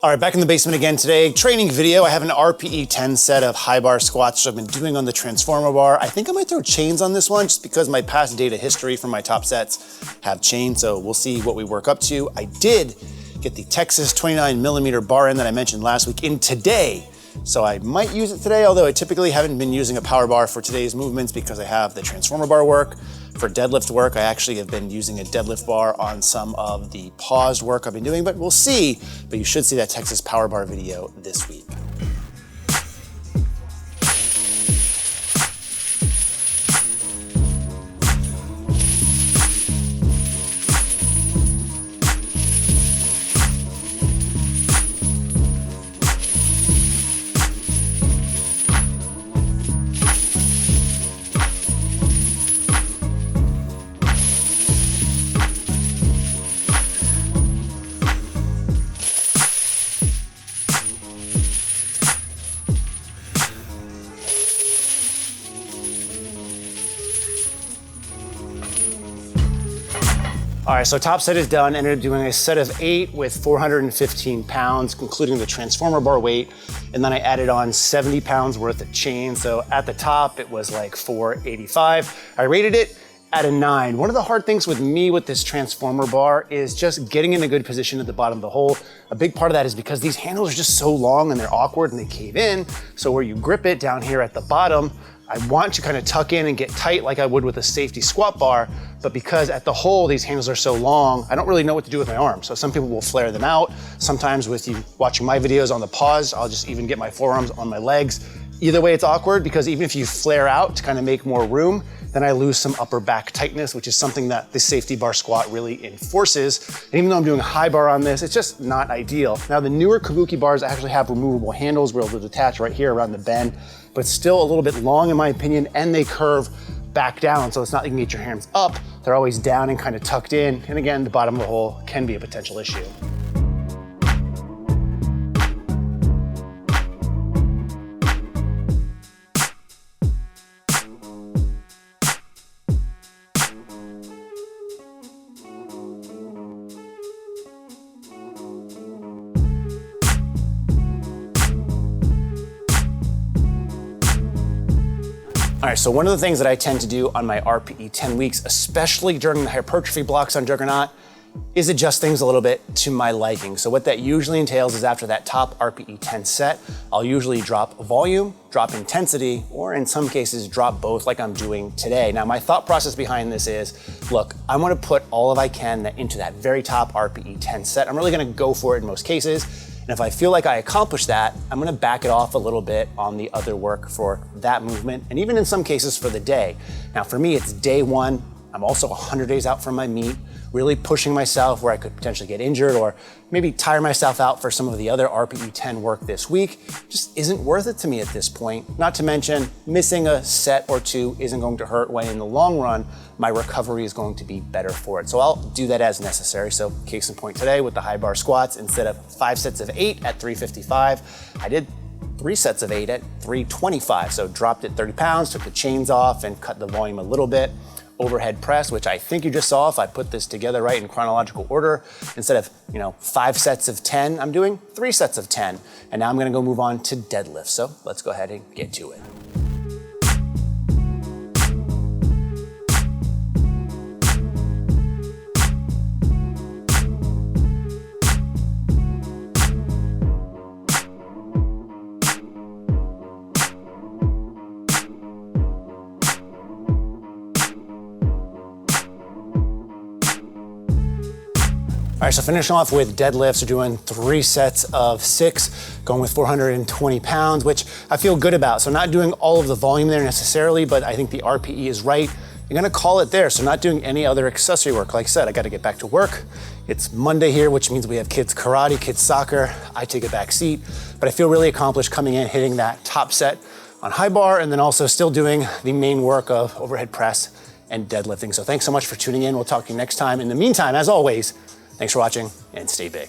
All right, back in the basement again today. Training video. I have an RPE 10 set of high bar squats I've been doing on the transformer bar. I think I might throw chains on this one just because my past data history from my top sets have chains, so we'll see what we work up to. I did get the Texas 29mm bar in that I mentioned last week in today, so I might use it today, although I typically haven't been using a power bar for today's movements because I have the transformer bar work. For deadlift work, I actually have been using a deadlift bar on some of the paused work I've been doing, but we'll see. But you should see that Texas power bar video this week. All right, so top set is done. Ended up doing a set of 8 with 415 pounds, including the transformer bar weight. And then I added on 70 pounds worth of chain. So at the top, it was like 485. I rated it at a 9. One of the hard things with me with this transformer bar is just getting in a good position at the bottom of the hole. A big part of that is because these handles are just so long and they're awkward and they cave in. So where you grip it down here at the bottom, I want to kind of tuck in and get tight like I would with a safety squat bar, but because at the hole, these handles are so long, I don't really know what to do with my arms. So some people will flare them out. Sometimes with you watching my videos on the pause, I'll just even get my forearms on my legs. Either way, it's awkward because even if you flare out to kind of make more room, then I lose some upper back tightness, which is something that the safety bar squat really enforces. And even though I'm doing a high bar on this, it's just not ideal. Now the newer Kabuki bars actually have removable handles where they'll detach right here around the bend, but it's still a little bit long in my opinion, and they curve back down. So it's not like you can get your hands up, they're always down and kind of tucked in. And again, the bottom of the hole can be a potential issue. All right, so one of the things that I tend to do on my RPE 10 weeks, especially during the hypertrophy blocks on Juggernaut, is adjust things a little bit to my liking. So what that usually entails is after that top RPE 10 set, I'll usually drop volume, drop intensity, or in some cases drop both like I'm doing today. Now my thought process behind this is, look, I wanna put all of I can into that very top RPE 10 set. I'm really gonna go for it in most cases. And if I feel like I accomplish that, I'm gonna back it off a little bit on the other work for that movement, and even in some cases for the day. Now for me, it's day one. I'm also 100 days out from my meet, really pushing myself where I could potentially get injured or maybe tire myself out for some of the other RPE 10 work this week. Just isn't worth it to me at this point. Not to mention, missing a set or two isn't going to hurt when in the long run, my recovery is going to be better for it. So I'll do that as necessary. So case in point today with the high bar squats, instead of 5 sets of 8 at 355, I did 3 sets of 8 at 325. So dropped it 30 pounds, took the chains off and cut the volume a little bit. Overhead press, which I think you just saw if I put this together right in chronological order. Instead of 5 sets of 10, I'm doing 3 sets of 10. And now I'm gonna go move on to deadlift. So let's go ahead and get to it. All right, so finishing off with deadlifts, we're doing 3 sets of 6, going with 420 pounds, which I feel good about. So not doing all of the volume there necessarily, but I think the RPE is right. You're gonna call it there, so not doing any other accessory work. Like I said, I gotta get back to work. It's Monday here, which means we have kids karate, kids soccer. I take a back seat, but I feel really accomplished coming in, hitting that top set on high bar, and then also still doing the main work of overhead press and deadlifting. So thanks so much for tuning in. We'll talk to you next time. In the meantime, as always, thanks for watching and stay big.